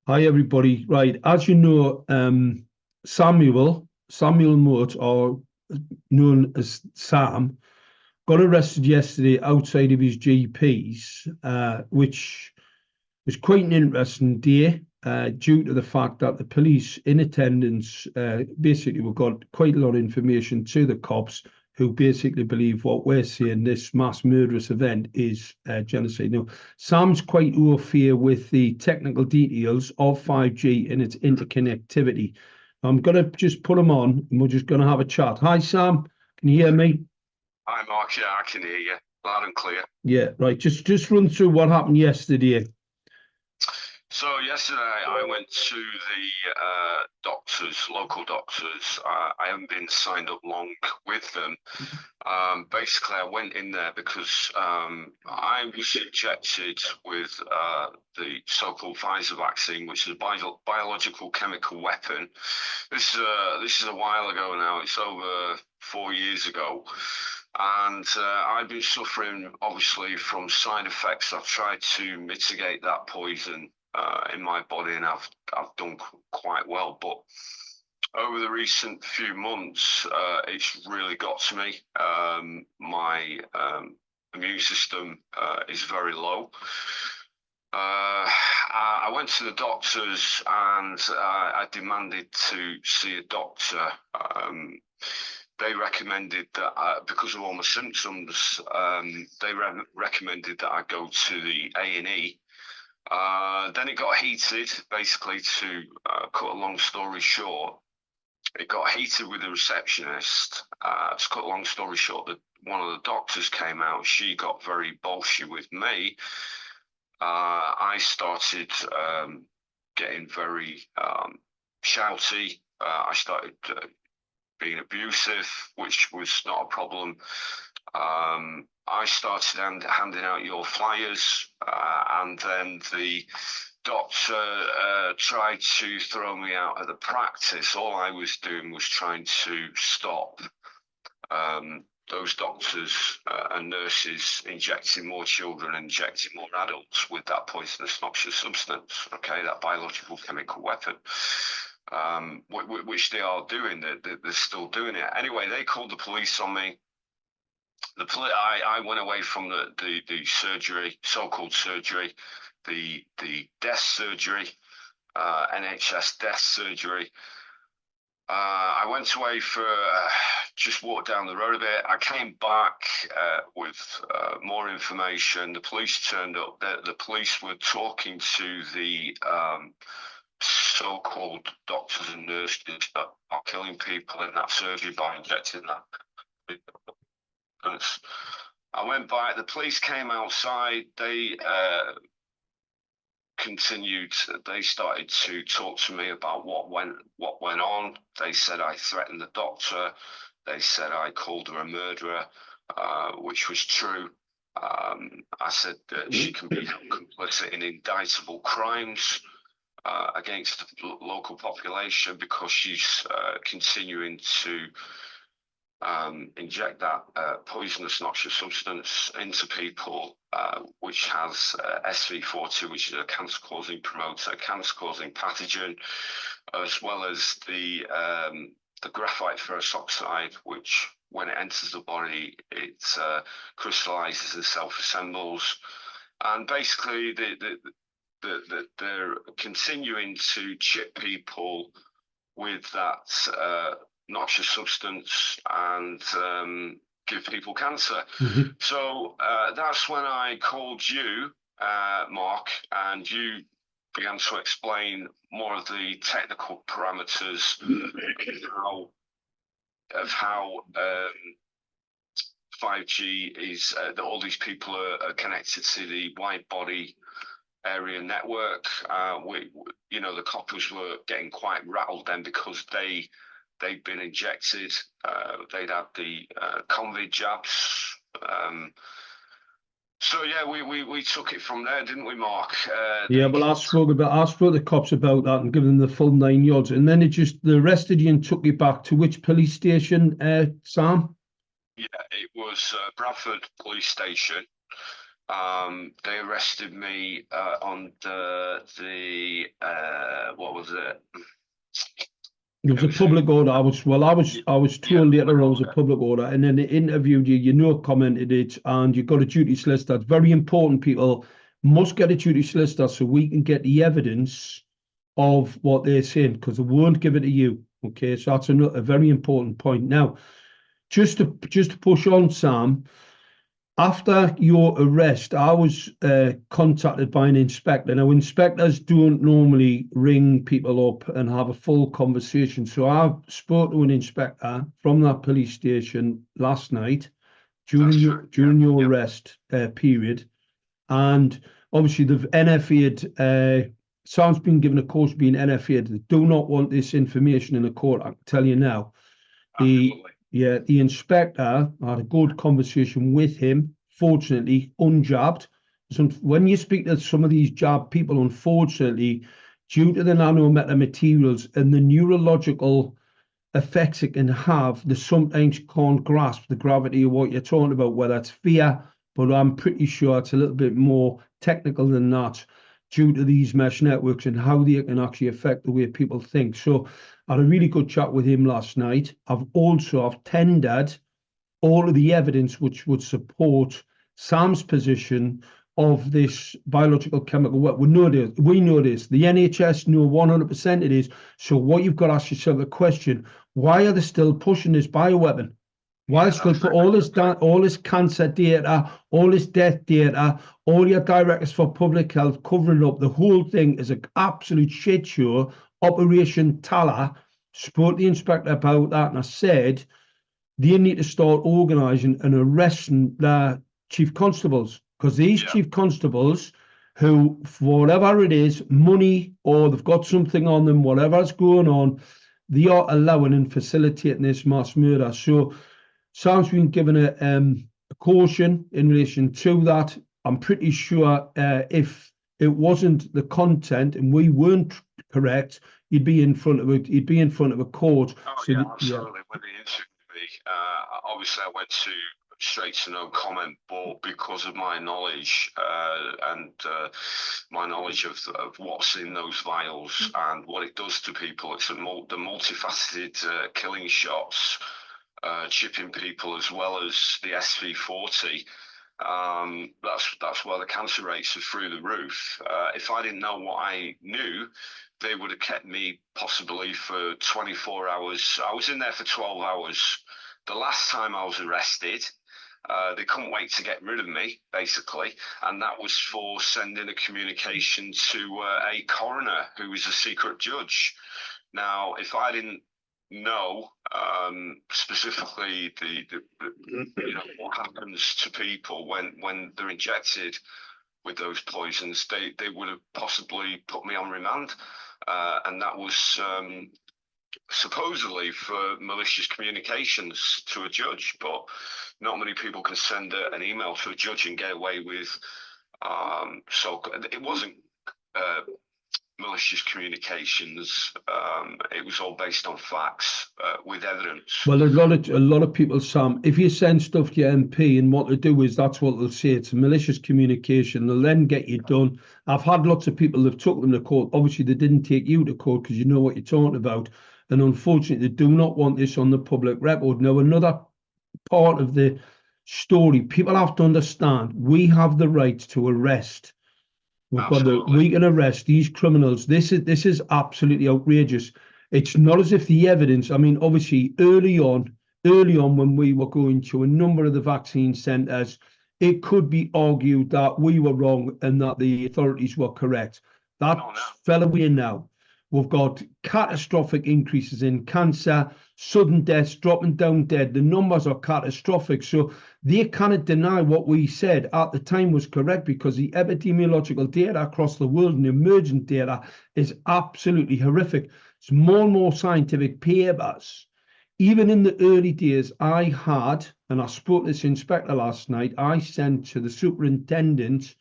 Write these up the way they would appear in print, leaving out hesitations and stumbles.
Hi, everybody. Right, as you know, Samuel Moat, or known as Sam, got arrested yesterday outside of his GP's, which was quite an interesting day, due to the fact that the police in attendance basically we got quite a lot of information to the cops, who basically believe what we're saying, this mass murderous event is genocide. Now, Sam's quite au fait with the technical details of 5G and its interconnectivity. I'm going to just put him on and we're just going to have a chat. Hi, Sam. Can you hear me? Hi, Mark. Yeah, I can hear you loud and clear. Yeah, right. Just run through what happened yesterday. So yesterday I went to the doctors, local doctors. I haven't been signed up long with them. Basically, I went in there because I was injected with the so-called Pfizer vaccine, which is a biological chemical weapon. This is a while ago now. It's over 4 years ago. And I've been suffering, obviously, from side effects. I've tried to mitigate that poison in my body, and I've done quite well. But over the recent few months, it's really got to me. My immune system is very low. I went to the doctors and I demanded to see a doctor. They recommended that because of all my symptoms, they recommended that I go to the A&E. Then it got heated, basically, to cut a long story short. It got heated with the receptionist. To cut a long story short, one of the doctors came out. She got very bolshy with me. I started getting very shouty. I started being abusive, which was not a problem. I started handing out your flyers, and then the doctor tried to throw me out of the practice. All I was doing was trying to stop those doctors and nurses injecting more children, injecting more adults with that poisonous, noxious substance, okay, that biological chemical weapon. Which they are doing. They're still doing it. Anyway, they called the police on me. I went away from the surgery, so-called surgery, the death surgery, NHS death surgery. I went away for just walked down the road a bit. I came back with more information. The police turned up. The police were talking to the so-called doctors and nurses that are killing people in that surgery by injecting that. I went by, the police came outside, they they started to talk to me about what went on. They said I threatened the doctor. They said I called her a murderer, which was true. I said that she can be held complicit in indictable crimes against the local population because she's continuing to inject that poisonous, noxious substance into people, which has SV42, which is a cancer-causing promoter, cancer-causing pathogen, as well as the graphite ferrous oxide, which when it enters the body, it crystallizes and self-assembles. And basically, they're continuing to chip people with that noxious substance and give people cancer. Mm-hmm. So that's when I called you, Mark, and you began to explain more of the technical parameters of how 5G is, that all these people are connected to the wide body area network. The coppers were getting quite rattled then because they'd been injected. They'd had the COVID jabs. So yeah, we took it from there, didn't we, Mark? Yeah, well, I spoke to the cops about that and given them the full 9 yards, and then they arrested you and took you back to which police station, Sam? Yeah, it was Bradford Police Station. They arrested me on the what was it? It was a public order. I was told later it was a public order, and then they interviewed you. Commented it, and you got a duty solicitor. It's very important. People must get a duty solicitor so we can get the evidence of what they're saying, because they won't give it to you. Okay, so that's a very important point. Now, just to push on, Sam. After your arrest, I was contacted by an inspector. Now, inspectors don't normally ring people up and have a full conversation. So I spoke to an inspector from that police station last night during your arrest period. And obviously, they've NFA'd. Sam's been given a course being NFA'd. They do not want this information in the court, I can tell you now. The inspector had a good conversation with him, fortunately, unjabbed. So when you speak to some of these jabbed people, unfortunately, due to the nanometamaterials and the neurological effects it can have, they sometimes can't grasp the gravity of what you're talking about, whether it's fear, but I'm pretty sure it's a little bit more technical than that, due to these mesh networks and how they can actually affect the way people think. So I had a really good chat with him last night. I've tendered all of the evidence which would support Sam's position of this biological chemical weapon. We know this. The NHS know 100% it is. So what you've got to ask yourself a question: why are they still pushing this bioweapon? Why still put all this cancer data, all this death data, all your directors for public health covering up? The whole thing is an absolute shit show. Operation Tala. Spoke to the inspector about that, and I said they need to start organising and arresting the chief constables, because these chief constables, who, for whatever it is, money or they've got something on them, whatever's going on, they are allowing and facilitating this mass murder. So Sam's been given a caution in relation to that. I'm pretty sure if it wasn't the content and we weren't correct, you'd be in front of a court. Oh, so absolutely. When they interviewed me, obviously I went straight to no comment, but because of my knowledge and my knowledge of what's in those vials and what it does to people, it's the multifaceted killing shots, chipping people, as well as the SV40. That's why the cancer rates are through the roof. If I didn't know what I knew, they would have kept me possibly for 24 hours. I was in there for 12 hours. The last time I was arrested, they couldn't wait to get rid of me, basically. And that was for sending a communication to a coroner who was a secret judge. Now, if I didn't know specifically what happens to people when they're injected with those poisons, they would have possibly put me on remand. And that was supposedly for malicious communications to a judge, but not many people can send an email to a judge and get away with. So it wasn't malicious communications. It was all based on facts with evidence. Well, a lot of people, Sam, if you send stuff to your MP, and what they do is that's what they'll say, it's a malicious communication. They'll then get you done. I've had lots of people that took them to court. Obviously, they didn't take you to court because you know what you're talking about. And unfortunately, they do not want this on the public record. Now, another part of the story, people have to understand, we have the right to arrest. We can arrest these criminals. This is absolutely outrageous. It's not as if the evidence, I mean, obviously early on when we were going to a number of the vaccine centres, it could be argued that we were wrong and that the authorities were correct. That fell away now. We've got catastrophic increases in cancer, sudden deaths, dropping down dead. The numbers are catastrophic. So they cannot deny what we said at the time was correct, because the epidemiological data across the world and the emergent data is absolutely horrific. It's more and more scientific papers. Even in the early days, I had, and I spoke to this inspector last night, I sent to the superintendent,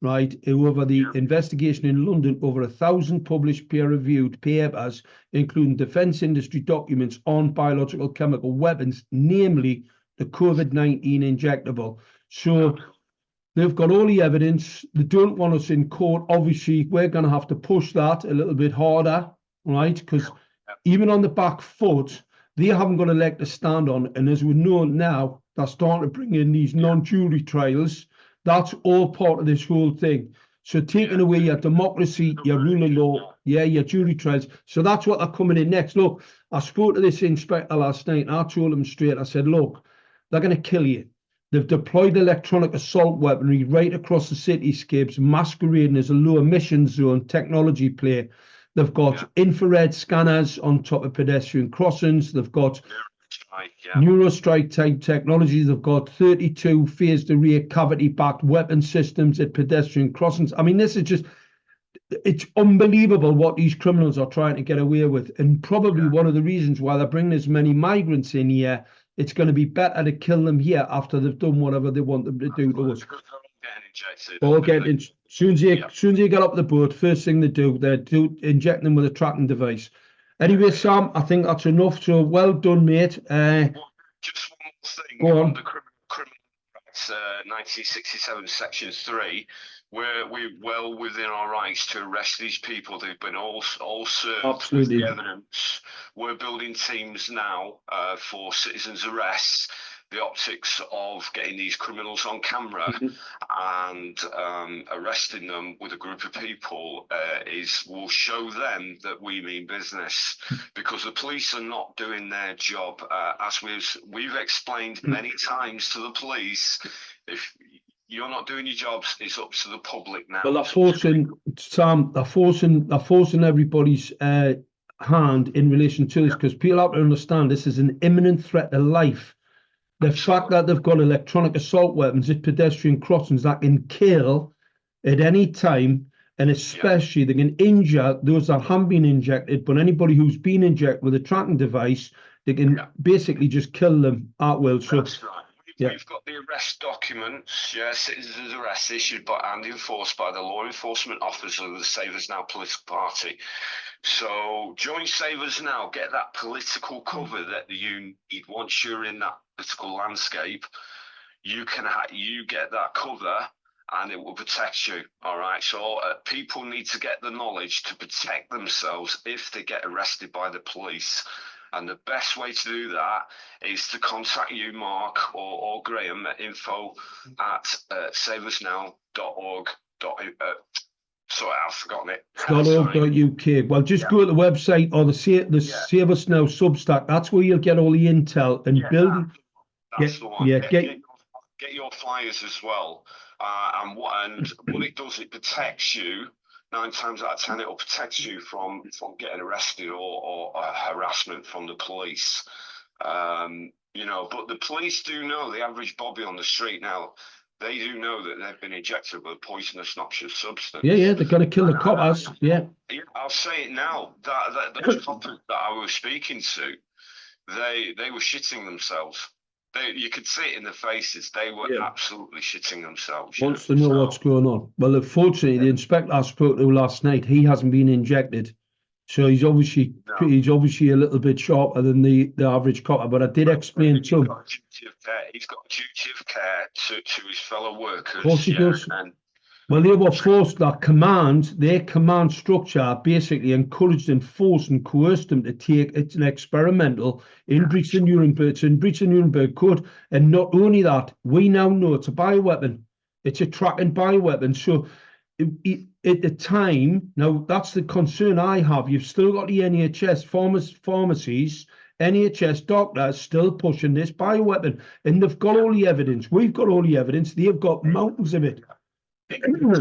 right, over the investigation in London, over 1,000 published peer-reviewed papers, including defence industry documents on biological chemical weapons, namely the COVID-19 injectable. So They've got all the evidence. They don't want us in court. Obviously, we're going to have to push that a little bit harder, right? Because even on the back foot, they haven't got a leg to stand on. And as we know now, they're starting to bring in these non-jury trials. That's all part of this whole thing. So taking away your democracy, your rule of law, your jury trials. So that's what they're coming in next. Look, I spoke to this inspector last night and I told him straight, I said, look, they're going to kill you. They've deployed electronic assault weaponry right across the cityscapes, masquerading as a low emission zone technology play. They've got infrared scanners on top of pedestrian crossings. They've got Neurostrike type technology. They've got 32 phased array cavity backed weapon systems at pedestrian crossings. I mean, this is just, it's unbelievable what these criminals are trying to get away with. And probably one of the reasons why they're bringing as many migrants in here, it's going to be better to kill them here after they've done whatever they want them to do to us. All getting, as soon as you get up the boat, first thing they do, inject them with a tracking device. Anyway, Sam, I think that's enough. So well done, mate. Just one more thing. Go on. The criminal rights, 1967, Section 3, where we're well within our rights to arrest these people. They've been all served with the evidence. We're building teams now for citizens' arrests. The optics of getting these criminals on camera and arresting them with a group of people will show them that we mean business, because the police are not doing their job. As we've explained many times to the police, if you're not doing your jobs, it's up to the public now. Well, they're forcing, Sam, they're forcing everybody's hand in relation to this, because people have to understand this is an imminent threat to life. The fact that they've got electronic assault weapons at pedestrian crossings that can kill at any time, and especially they can injure those that haven't been injected, but anybody who's been injected with a tracking device, they can basically just kill them at will. So, that's right. We've got the arrest documents, citizens' arrest issued by and enforced by the law enforcement officer of the Save Us Now political party. So join Save Us Now, get that political cover that you need. Once you're in that political landscape, you get that cover and it will protect you. All right. So people need to get the knowledge to protect themselves if they get arrested by the police. And the best way to do that is to contact you, Mark, or Graham at info@saveusnow.org. Sorry, I've forgotten it. .org.uk. Well, just go to the website or the Save Us Now Substack. That's where you'll get all the intel and build. That's the one. Get your flyers as well. And what it does, it protects you. 9 times out of 10, it will protect you from getting arrested or harassment from the police. But the police do know, the average Bobby on the street now, they do know that they've been injected with a poisonous, noxious substance. Yeah, they're going to kill the coppers. I'll say it now. Those coppers that I was speaking to, they were shitting themselves. You could see it in their faces. They were absolutely shitting themselves. Wants to know what's going on. Well, unfortunately, the inspector I spoke to last night, he hasn't been injected. So he's obviously a little bit sharper than the average copper. But I did explain to him. He's got a duty of care to his fellow workers. Of course he does. Well, they were forced, their command structure basically encouraged and forced and coerced them to take, it's an experimental in breach of Nuremberg Code. And not only that, we now know it's a bioweapon. It's a tracking bioweapon. So at the time, now that's the concern I have. You've still got the NHS, pharmacies, NHS doctors still pushing this bioweapon. And they've got all the evidence. We've got all the evidence. They've got mountains of it. They can be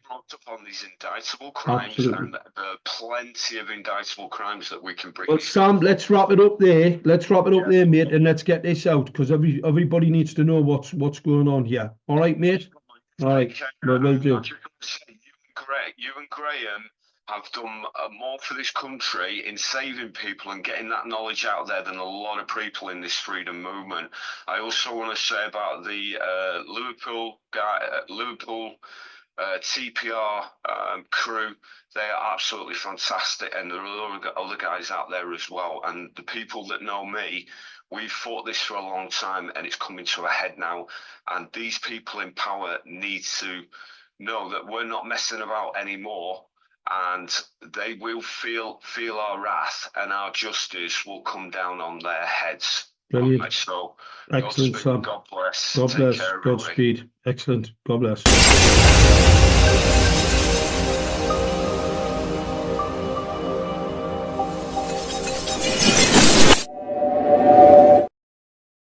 brought up on these indictable crimes. Absolutely. And there are plenty of indictable crimes that we can bring. Well, Sam, let's wrap it up there. There, mate, and let's get this out, because everybody needs to know what's going on here. All right, mate? All right. Well, we'll do. You and Graham have done more for this country in saving people and getting that knowledge out there than a lot of people in this freedom movement. I also want to say about the Liverpool TPR crew. They are absolutely fantastic, and there are other guys out there as well. And the people that know me we've fought this for a long time, and it's coming to a head now. And these people in power need to know that we're not messing about anymore, and they will feel our wrath, and our justice will come down on their heads. Brilliant. Right, so Excellent, Godspeed, Sam. God bless. God Take bless. care, everybody. Godspeed. Excellent. God bless.